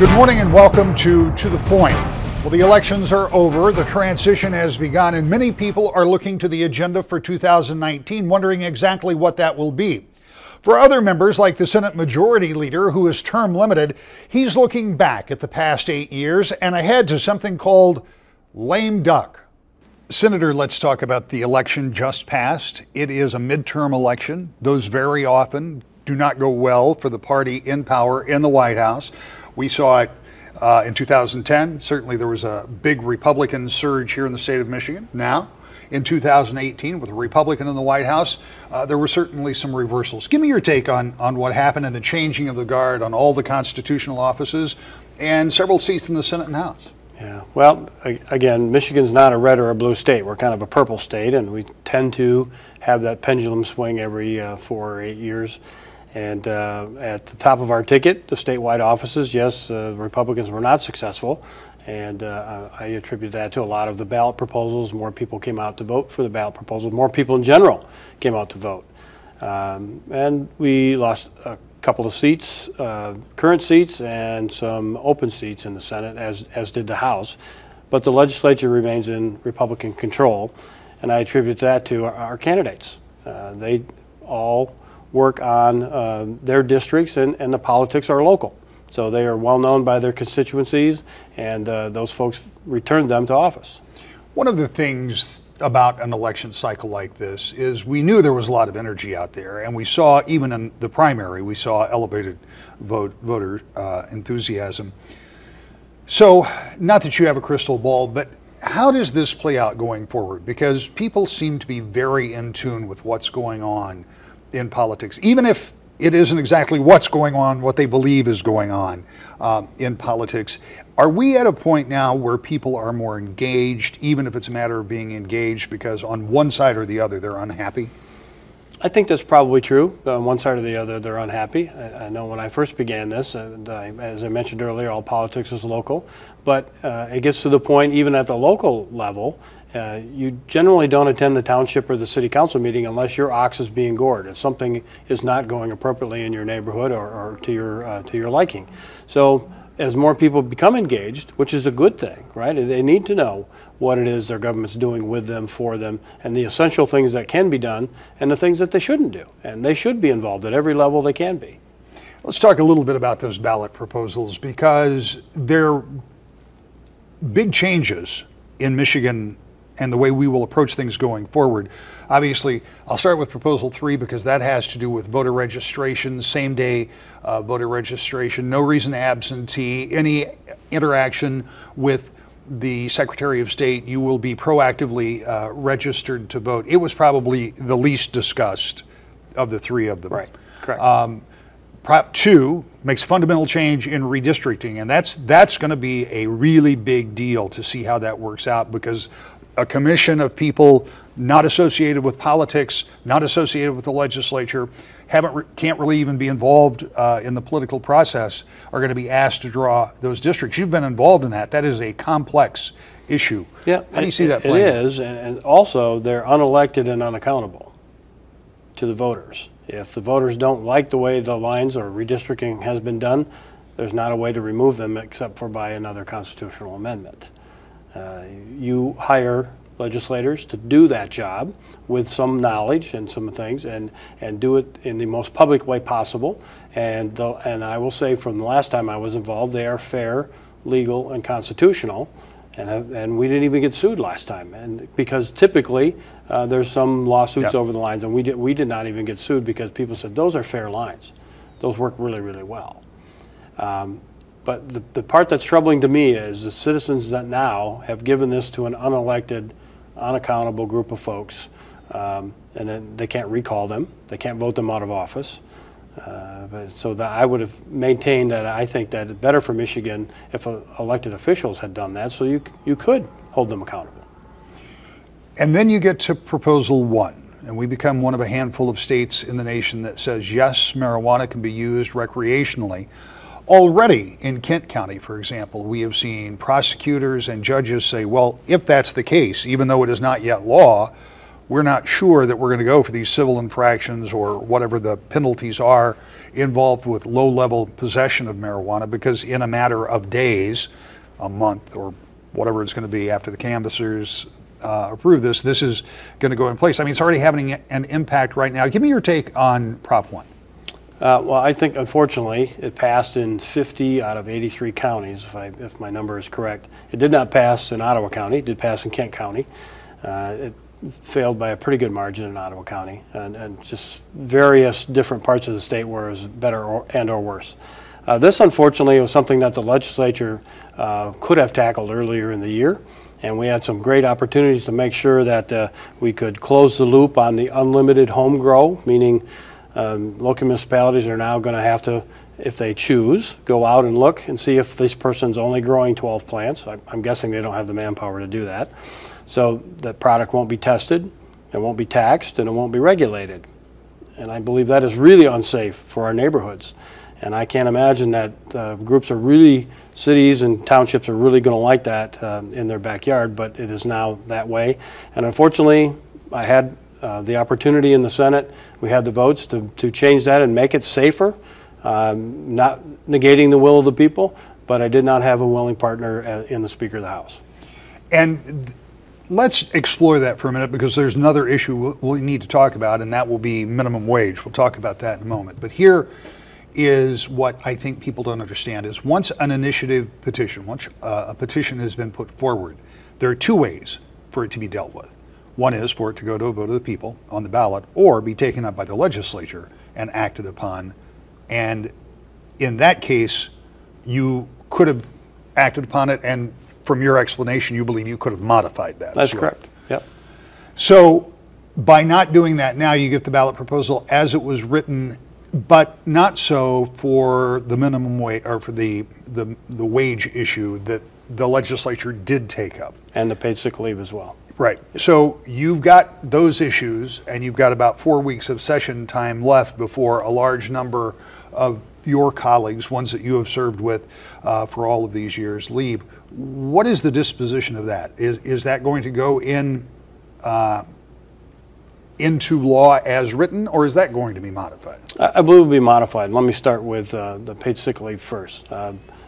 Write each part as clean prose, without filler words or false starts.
Good morning and welcome to the Point. Well, the elections are over, the transition has begun, and many people are looking to the agenda for 2019, wondering exactly what that will be. For other members, like the Senate Majority Leader, who is term limited, he's looking back at the past 8 years and ahead to something called lame duck. Senator, let's talk about the election just passed. It is a midterm election. Those very often do not go well for the party in power in the White House. We saw it in 2010. Certainly there was a big Republican surge here in the state of Michigan. Now, in 2018, with a Republican in the White House, there were certainly some reversals. Give me your take on what happened and the changing of the guard on all the constitutional offices and several seats in the Senate and House. Yeah, well, again, Michigan's not a red or a blue state. We're kind of a purple state, and we tend to have that pendulum swing every 4 or 8 years. And at the top of our ticket, the statewide offices, yes, the Republicans were not successful. And I attribute that to a lot of the ballot proposals. More people came out to vote for the ballot proposals. More people in general came out to vote. And we lost a couple of seats, current seats, and some open seats in the Senate, as did the House. But the legislature remains in Republican control. And I attribute that to our candidates. They all work on their districts, and the politics are local. So they are well known by their constituencies, and those folks returned them to office. One of the things about an election cycle like this is we knew there was a lot of energy out there, and we saw, even in the primary, we saw elevated voter enthusiasm. So, not that you have a crystal ball, but how does this play out going forward? Because people seem to be very in tune with what's going on in politics, even if it isn't exactly what's going on, what they believe is going on in politics. Are we at a point now where people are more engaged, even if it's a matter of being engaged because on one side or the other they're unhappy? I think that's probably true. On one side or the other, they're unhappy. I know when I first began this, as I mentioned earlier, all politics is local, but it gets to the point, even at the local level, you generally don't attend the township or the city council meeting unless your ox is being gored, if something is not going appropriately in your neighborhood or to your liking. So as more people become engaged, which is a good thing, right? They need to know what it is their government's doing with them, for them, and the essential things that can be done and the things that they shouldn't do. And they should be involved at every level they can be. Let's talk a little bit about those ballot proposals, because they're big changes in Michigan and the way we will approach things going forward. Obviously, I'll start with Proposal 3 because that has to do with voter registration, same day voter registration, no reason to absentee, any interaction with the Secretary of State, you will be proactively registered to vote. It was probably the least discussed of the three of them. Right, correct. Prop 2 makes fundamental change in redistricting, and that's going to be a really big deal to see how that works out, because a commission of people not associated with politics, not associated with the legislature, can't really even be involved in the political process, are going to be asked to draw those districts. You've been involved in that. That is a complex issue. Yeah, how do you see that playing? It is, and also they're unelected and unaccountable to the voters. If the voters don't like the way the lines or redistricting has been done, there's not a way to remove them except for by another constitutional amendment. You hire legislators to do that job with some knowledge and some things, and do it in the most public way possible. And I will say, from the last time I was involved, they are fair, legal, and constitutional. And we didn't even get sued last time, and because typically there's some lawsuits over the lines, and we did not even get sued because people said those are fair lines, those work really, really well. But the part that's troubling to me is the citizens that now have given this to an unelected, unaccountable group of folks, and then they can't recall them, they can't vote them out of office. So that I would have maintained that I think that it's better for Michigan if elected officials had done that, so you could hold them accountable. And then you get to Proposal 1, and we become one of a handful of states in the nation that says, yes, marijuana can be used recreationally. Already in Kent County, for example, we have seen prosecutors and judges say, well, if that's the case, even though it is not yet law, we're not sure that we're going to go for these civil infractions or whatever the penalties are involved with low-level possession of marijuana, because in a matter of days, a month, or whatever it's going to be after the canvassers approve this, this is going to go in place. I mean, it's already having an impact right now. Give me your take on Prop 1. Well, I think, unfortunately, it passed in 50 out of 83 counties, if my number is correct. It did not pass in Ottawa County. It did pass in Kent County. It failed by a pretty good margin in Ottawa County, and just various different parts of the state where it was better or worse. This, unfortunately, was something that the legislature could have tackled earlier in the year, and we had some great opportunities to make sure that we could close the loop on the unlimited home grow, meaning local municipalities are now going to have to, if they choose, go out and look and see if this person's only growing 12 plants. I'm guessing they don't have the manpower to do that. So the product won't be tested, it won't be taxed, and it won't be regulated. And I believe that is really unsafe for our neighborhoods. And I can't imagine that groups are really, cities and townships are really going to like that in their backyard, but it is now that way. And unfortunately, I had the opportunity in the Senate, we had the votes to change that and make it safer, not negating the will of the people, but I did not have a willing partner in the Speaker of the House. And let's explore that for a minute, because there's another issue we need to talk about, and that will be minimum wage. We'll talk about that in a moment. But here is what I think people don't understand is, once an initiative petition, once a petition has been put forward, there are two ways for it to be dealt with. One is for it to go to a vote of the people on the ballot, or be taken up by the legislature and acted upon. And in that case, you could have acted upon it, and from your explanation, you believe you could have modified that. That's correct. Yep. So by not doing that now, you get the ballot proposal as it was written, but not so for the minimum wage, or for the wage issue that the legislature did take up. And the paid sick leave as well. Right. So you've got those issues, and you've got about 4 weeks of session time left before a large number of your colleagues, ones that you have served with for all of these years, leave. What is the disposition of that? Is that going to go in into law as written, or is that going to be modified? I believe it will be modified. Let me start with the paid sick leave first.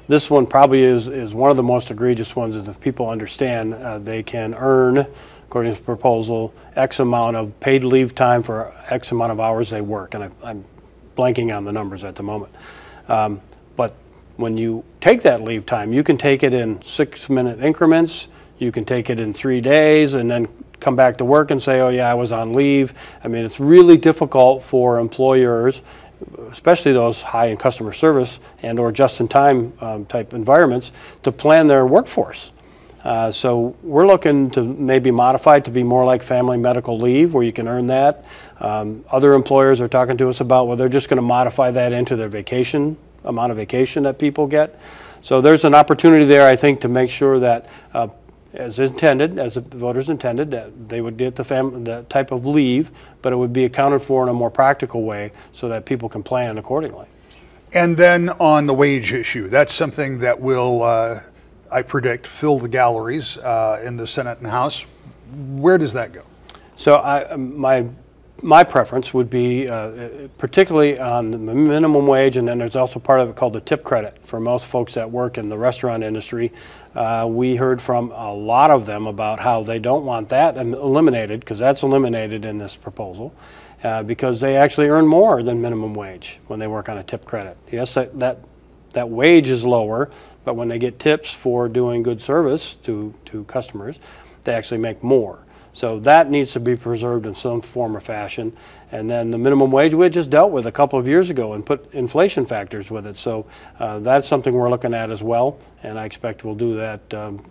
This one probably is one of the most egregious ones, is if people understand they can earn, according to the proposal, X amount of paid leave time for X amount of hours they work. And I'm blanking on the numbers at the moment. But when you take that leave time, you can take it in 6-minute increments, you can take it in 3 days, and then come back to work and say, oh yeah, I was on leave. I mean, it's really difficult for employers, especially those high in customer service and or just-in-time type environments, to plan their workforce. So we're looking to maybe modify it to be more like family medical leave, where you can earn that. Other employers are talking to us about, well, they're just going to modify that into their vacation, amount of vacation that people get. So there's an opportunity there, I think, to make sure that as intended, as the voters intended, that they would get the type of leave, but it would be accounted for in a more practical way so that people can plan accordingly. And then on the wage issue, that's something that will, I predict, fill the galleries in the Senate and House. Where does that go? So my preference would be particularly on the minimum wage, and then there's also part of it called the tip credit for most folks that work in the restaurant industry. We heard from a lot of them about how they don't want that eliminated, because that's eliminated in this proposal, because they actually earn more than minimum wage when they work on a tip credit. Yes, that wage is lower, but when they get tips for doing good service to customers, they actually make more. So that needs to be preserved in some form or fashion. And then the minimum wage we had just dealt with a couple of years ago and put inflation factors with it. So that's something we're looking at as well, and I expect we'll do that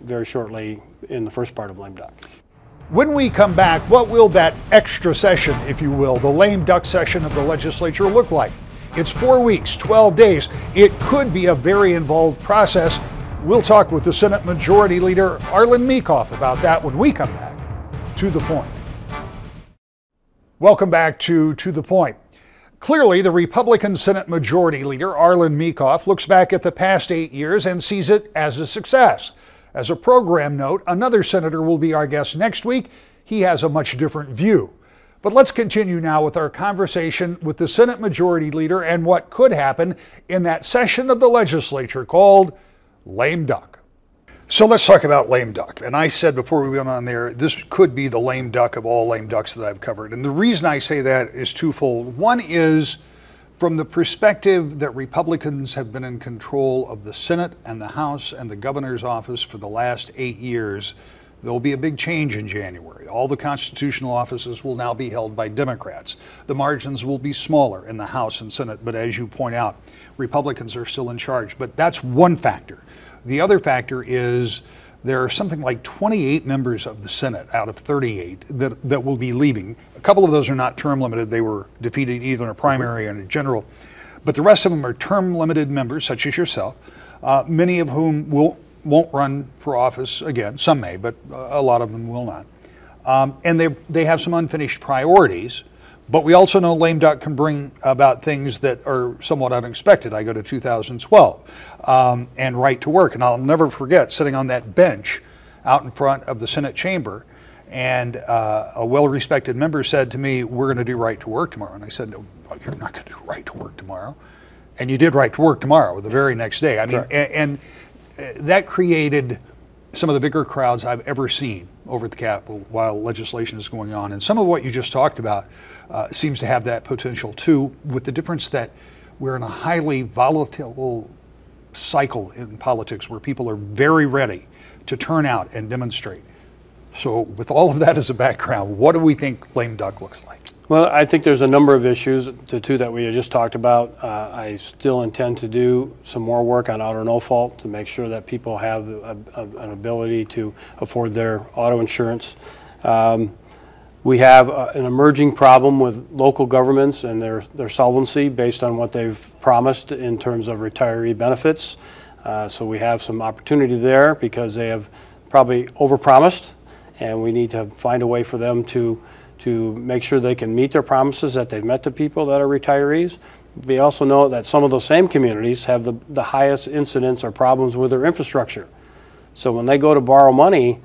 very shortly in the first part of lame duck. When we come back, what will that extra session, if you will, the lame duck session of the legislature look like? It's 4 weeks, 12 days. It could be a very involved process. We'll talk with the Senate Majority Leader, Arlen Meekhof, about that when we come back. To the Point. Welcome back to the Point. Clearly, the Republican Senate Majority Leader, Arlen Meekhof, looks back at the past 8 years and sees it as a success. As a program note, another senator will be our guest next week. He has a much different view. But let's continue now with our conversation with the Senate Majority Leader and what could happen in that session of the legislature called lame duck. So let's talk about lame duck. And I said before we went on there, this could be the lame duck of all lame ducks that I've covered. And the reason I say that is twofold. One is from the perspective that Republicans have been in control of the Senate and the House and the governor's office for the last 8 years. There will be a big change in January. All the constitutional offices will now be held by Democrats. The margins will be smaller in the House and Senate, but as you point out, Republicans are still in charge. But that's one factor. The other factor is there are something like 28 members of the Senate out of 38 that will be leaving. A couple of those are not term limited. They were defeated either in a primary or in a general. But the rest of them are term limited members, such as yourself, many of whom won't run for office again. Some may, but a lot of them will not. And they have some unfinished priorities. But we also know lame duck can bring about things that are somewhat unexpected. I go to 2012 and right to work. And I'll never forget sitting on that bench out in front of the Senate chamber. And a well-respected member said to me, "We're going to do right to work tomorrow." And I said, "No, you're not going to do right to work tomorrow." And you did right to work tomorrow, the very next day. I mean, and that created some of the bigger crowds I've ever seen over at the Capitol while legislation is going on. And some of what you just talked about seems to have that potential too, with the difference that we're in a highly volatile cycle in politics where people are very ready to turn out and demonstrate. So with all of that as a background, what do we think lame duck looks like? Well, I think there's a number of issues, the two that we just talked about. I still intend to do some more work on auto no fault to make sure that people have an ability to afford their auto insurance. We have an emerging problem with local governments and their solvency based on what they've promised in terms of retiree benefits. So we have some opportunity there because they have probably overpromised, and we need to find a way for them to make sure they can meet their promises that they've met to people that are retirees. We also know that some of those same communities have the highest incidents or problems with their infrastructure. So when they go to borrow money,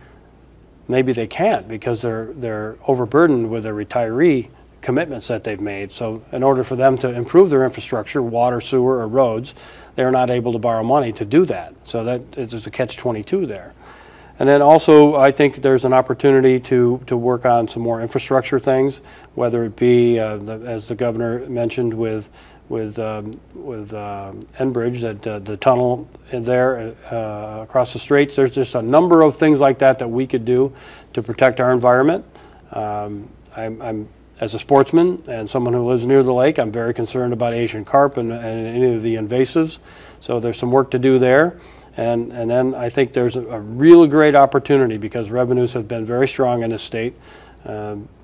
maybe they can't because they're overburdened with their retiree commitments that they've made. So in order for them to improve their infrastructure, water, sewer, or roads, they're not able to borrow money to do that. So that is a catch-22 there. And then also, I think there's an opportunity to work on some more infrastructure things, whether it be, as the governor mentioned, with Enbridge, that the tunnel there across the straits. There's just a number of things like that we could do to protect our environment. I'm as a sportsman and someone who lives near the lake, I'm very concerned about Asian carp and any of the invasives. So there's some work to do there. And then I think there's a really great opportunity because revenues have been very strong in this state.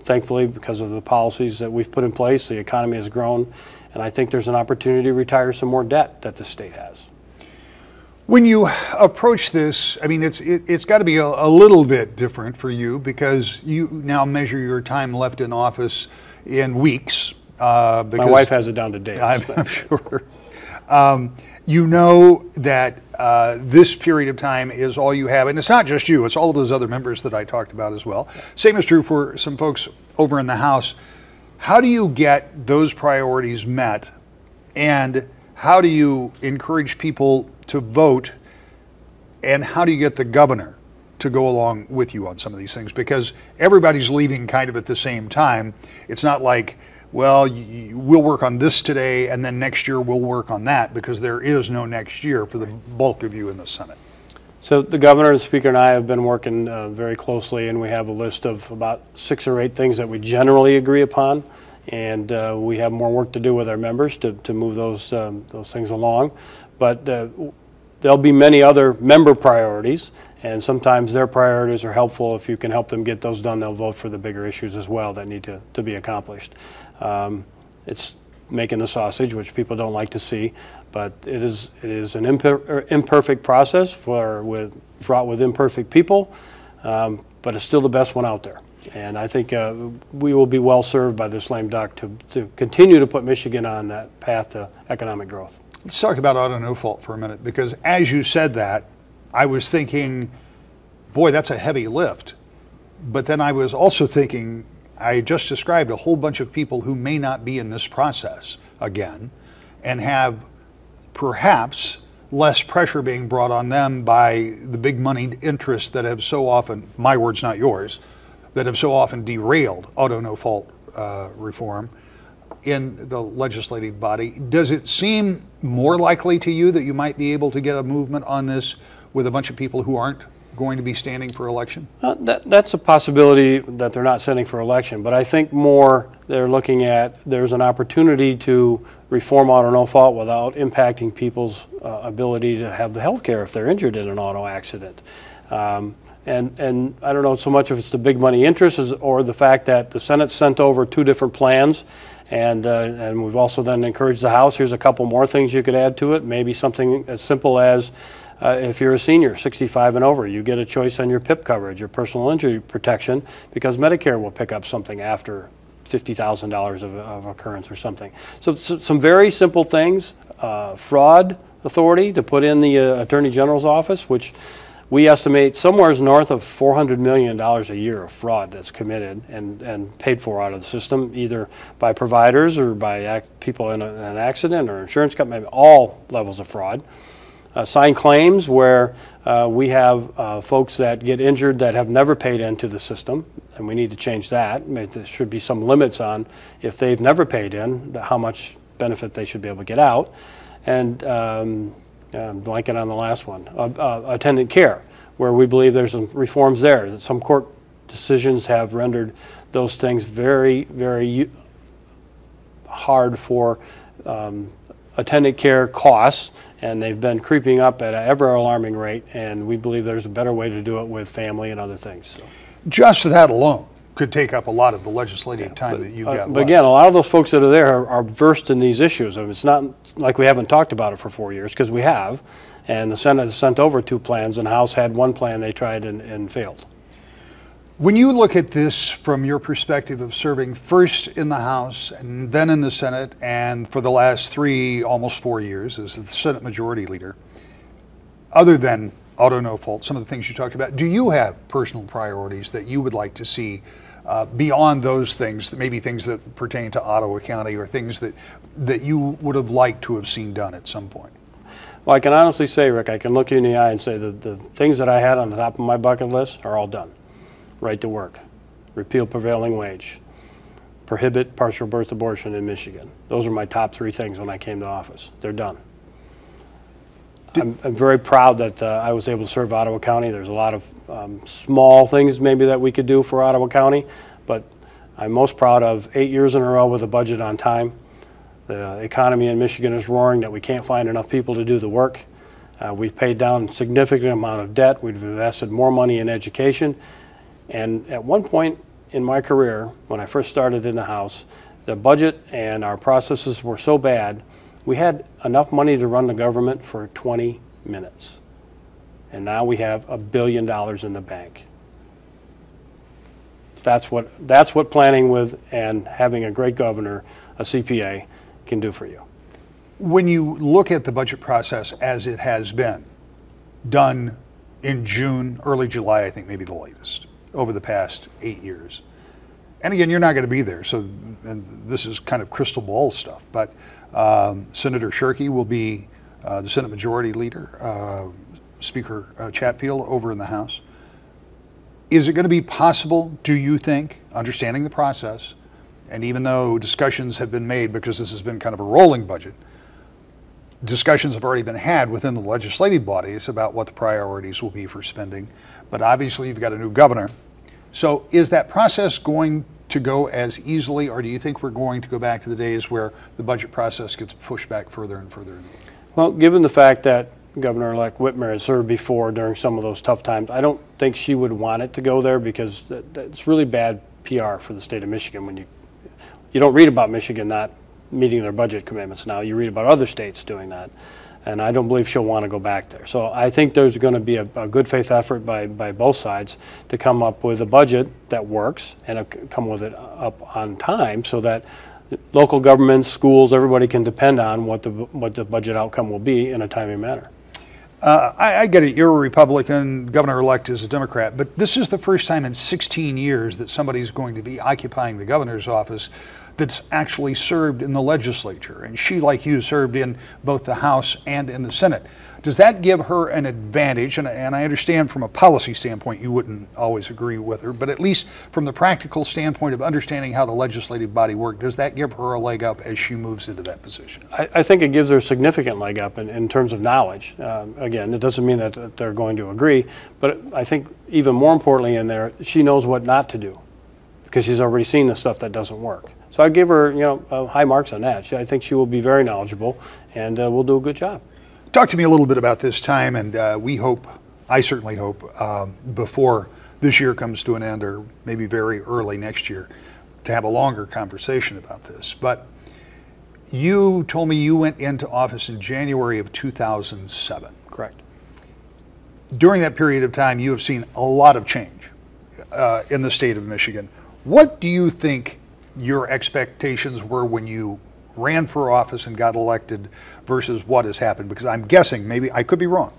Thankfully, because of the policies that we've put in place, the economy has grown. And I think there's an opportunity to retire some more debt that the state has. When you approach this, I mean, it's got to be a little bit different for you because you now measure your time left in office in weeks. My wife has it down to days. I'm sure. You know that this period of time is all you have, and it's not just you, it's all of those other members that I talked about as well. Same is true for some folks over in the House. How do you get those priorities met, and how do you encourage people to vote, and how do you get the governor to go along with you on some of these things? Because everybody's leaving kind of at the same time. It's not like, well, we'll work on this today and then next year we'll work on that, because there is no next year for the bulk of you in the Senate. So the governor, the speaker, and I have been working very closely, and we have a list of about 6 or 8 things that we generally agree upon, and we have more work to do with our members to move those things along. But there'll be many other member priorities, and sometimes their priorities are helpful. If you can help them get those done, they'll vote for the bigger issues as well that need to be accomplished. It's making the sausage, which people don't like to see, but it is an imperfect process fraught with imperfect people, but it's still the best one out there. And I think we will be well served by this lame duck to continue to put Michigan on that path to economic growth. Let's talk about auto no fault for a minute, because as you said that, I was thinking boy, that's a heavy lift. But then I was also thinking, I just described a whole bunch of people who may not be in this process again and have perhaps less pressure being brought on them by the big moneyed interests that have so often, my words, not yours, that have so often derailed auto no fault reform in the legislative body. Does it seem more likely to you that you might be able to get a movement on this with a bunch of people who aren't going to be standing for election? That's a possibility that they're not standing for election, but I think more they're looking at there's an opportunity to reform auto no fault without impacting people's ability to have the health care if they're injured in an auto accident. And I don't know so much if it's the big money interests or the fact that the Senate sent over 2 different plans, and we've also then encouraged the House, here's a couple more things you could add to it, maybe something as simple as if you're a senior, 65 and over, you get a choice on your PIP coverage, your personal injury protection, because Medicare will pick up something after $50,000 of occurrence or something. So some very simple things. Fraud authority to put in the Attorney General's office, which we estimate somewhere north of $400 million a year of fraud that's committed and paid for out of the system, either by providers or by people in an accident or insurance company, all levels of fraud. Signed claims where we have folks that get injured that have never paid into the system, and we need to change that. There should be some limits on if they've never paid in, how much benefit they should be able to get out. And I'm blanking on the last one, attendant care, where we believe there's some reforms there. Some court decisions have rendered those things very, very hard for attendant care costs, and they've been creeping up at an ever alarming rate, and we believe there's a better way to do it with family and other things. So. Just that alone could take up a lot of the legislative time that you've got left. But again, a lot of those folks that are there are versed in these issues. I mean, it's not like we haven't talked about it for 4 years, because we have, and the Senate has sent over 2 plans, and the House had 1 plan they tried and failed. When you look at this from your perspective of serving first in the House and then in the Senate, and for the last 3, almost 4 years as the Senate Majority Leader, other than auto no fault, some of the things you talked about, do you have personal priorities that you would like to see beyond those things, maybe things that pertain to Ottawa County or things that you would have liked to have seen done at some point? Well, I can honestly say, Rick, I can look you in the eye and say that the things that I had on the top of my bucket list are all done. Right to work, repeal prevailing wage, prohibit partial birth abortion in Michigan. Those are my top 3 things when I came to office. They're done. I'm very proud that I was able to serve Ottawa County. There's a lot of small things maybe that we could do for Ottawa County, but I'm most proud of 8 years in a row with a budget on time. The economy in Michigan is roaring that we can't find enough people to do the work. We've paid down a significant amount of debt. We've invested more money in education. And at one point in my career, when I first started in the House, the budget and our processes were so bad, we had enough money to run the government for 20 minutes. And now we have $1 billion in the bank. That's what planning with and having a great governor, a CPA, can do for you. When you look at the budget process as it has been done in June, early July, I think maybe the latest, over the past 8 years. And again, you're not going to be there, so and this is kind of crystal ball stuff, but Senator Shirkey will be the Senate Majority Leader, Speaker Chatfield over in the House. Is it going to be possible, do you think, understanding the process, and even though discussions have been made, because this has been kind of a rolling budget, discussions have already been had within the legislative bodies about what the priorities will be for spending, but obviously you've got a new governor. So is that process going to go as easily, or do you think we're going to go back to the days where the budget process gets pushed back further and further? Well, given the fact that Governor-elect Whitmer has served before during some of those tough times, I don't think she would want it to go there, because that's really bad PR for the state of Michigan. When you don't read about Michigan not meeting their budget commitments now, you read about other states doing that. And I don't believe she'll want to go back there. So I think there's going to be a good faith effort by both sides to come up with a budget that works and come with it up on time, so that local governments, schools, everybody can depend on what the budget outcome will be in a timely manner. I get it, you're a Republican, governor-elect is a Democrat, but this is the first time in 16 years that somebody's going to be occupying the governor's office that's actually served in the legislature. And she, like you, served in both the House and in the Senate. Does that give her an advantage? And I understand from a policy standpoint you wouldn't always agree with her, but at least from the practical standpoint of understanding how the legislative body works, does that give her a leg up as she moves into that position? I think it gives her a significant leg up in terms of knowledge. Again, it doesn't mean that they're going to agree, but I think even more importantly in there, she knows what not to do because she's already seen the stuff that doesn't work. So I'd give her, high marks on that. I think she will be very knowledgeable and will do a good job. Talk to me a little bit about this time, and we hope, I certainly hope, before this year comes to an end or maybe very early next year, to have a longer conversation about this. But you told me you went into office in January of 2007. Correct. During that period of time, you have seen a lot of change in the state of Michigan. What do you think your expectations were when you ran for office and got elected versus what has happened? Because I'm guessing, maybe I could be wrong,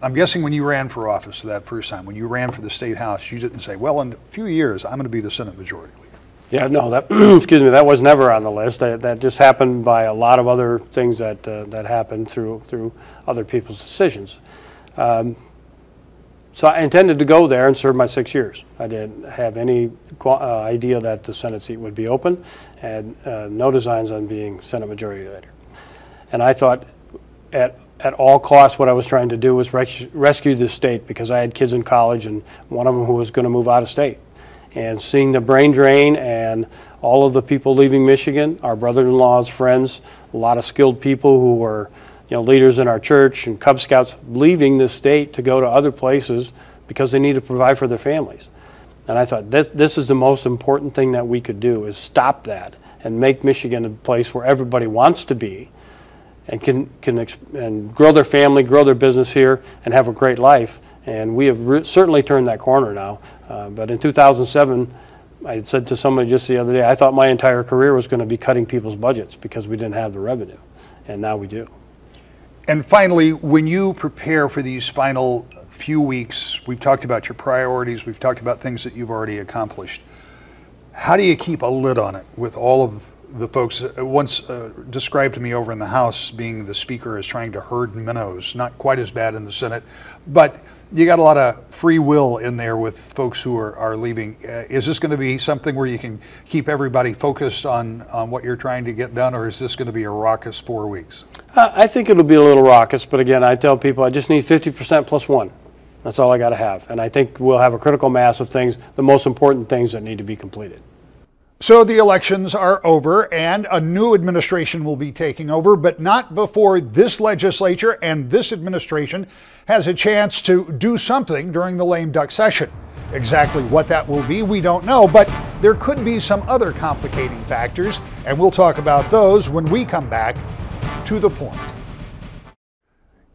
I'm guessing when you ran for office that first time, when you ran for the state house, you didn't say, well, in a few years, I'm going to be the Senate Majority Leader. Yeah, no, that excuse me, that was never on the list. That just happened by a lot of other things that happened through other people's decisions. So I intended to go there and serve my 6 years. I didn't have any idea that the Senate seat would be open, and no designs on being Senate Majority Leader. And I thought at all costs what I was trying to do was rescue the state, because I had kids in college and one of them who was going to move out of state. And seeing the brain drain and all of the people leaving Michigan, our brother-in-law's friends, a lot of skilled people who were leaders in our church and Cub Scouts leaving the state to go to other places because they need to provide for their families. And I thought this is the most important thing that we could do, is stop that and make Michigan a place where everybody wants to be and can grow their family, grow their business here, and have a great life. And we have certainly turned that corner now. But in 2007, I had said to somebody just the other day, I thought my entire career was going to be cutting people's budgets because we didn't have the revenue, and now we do. And finally, when you prepare for these final few weeks, we've talked about your priorities, we've talked about things that you've already accomplished. How do you keep a lid on it with all of the folks once described to me over in the House being the speaker as trying to herd minnows? Not quite as bad in the Senate, but you got a lot of free will in there with folks who are leaving. Is this going to be something where you can keep everybody focused on what you're trying to get done, or is this going to be a raucous 4 weeks? I think it'll be a little raucous, but again, I tell people I just need 50% plus one. That's all I got to have. And I think we'll have a critical mass of things, the most important things that need to be completed. So the elections are over and a new administration will be taking over, but not before this legislature and this administration has a chance to do something during the lame duck session. Exactly what that will be, we don't know, but there could be some other complicating factors, and we'll talk about those when we come back to the point.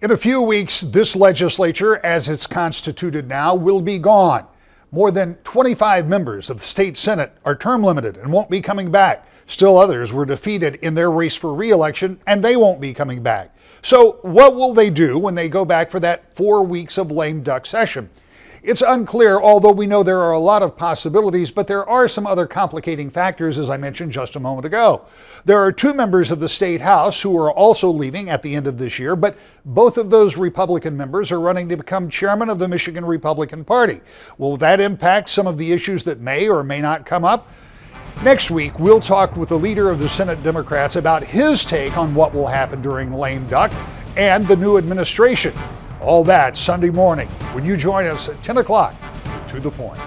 In a few weeks, this legislature, as it's constituted now, will be gone. More than 25 members of the state Senate are term limited and won't be coming back. Still others were defeated in their race for re-election and they won't be coming back. So what will they do when they go back for that 4 weeks of lame duck session? It's unclear, although we know there are a lot of possibilities, but there are some other complicating factors, as I mentioned just a moment ago. There are 2 members of the state house who are also leaving at the end of this year, but both of those Republican members are running to become chairman of the Michigan Republican Party. Will that impact some of the issues that may or may not come up? Next week, we'll talk with the leader of the Senate Democrats about his take on what will happen during lame duck and the new administration. All that Sunday morning when you join us at 10 o'clock to the point.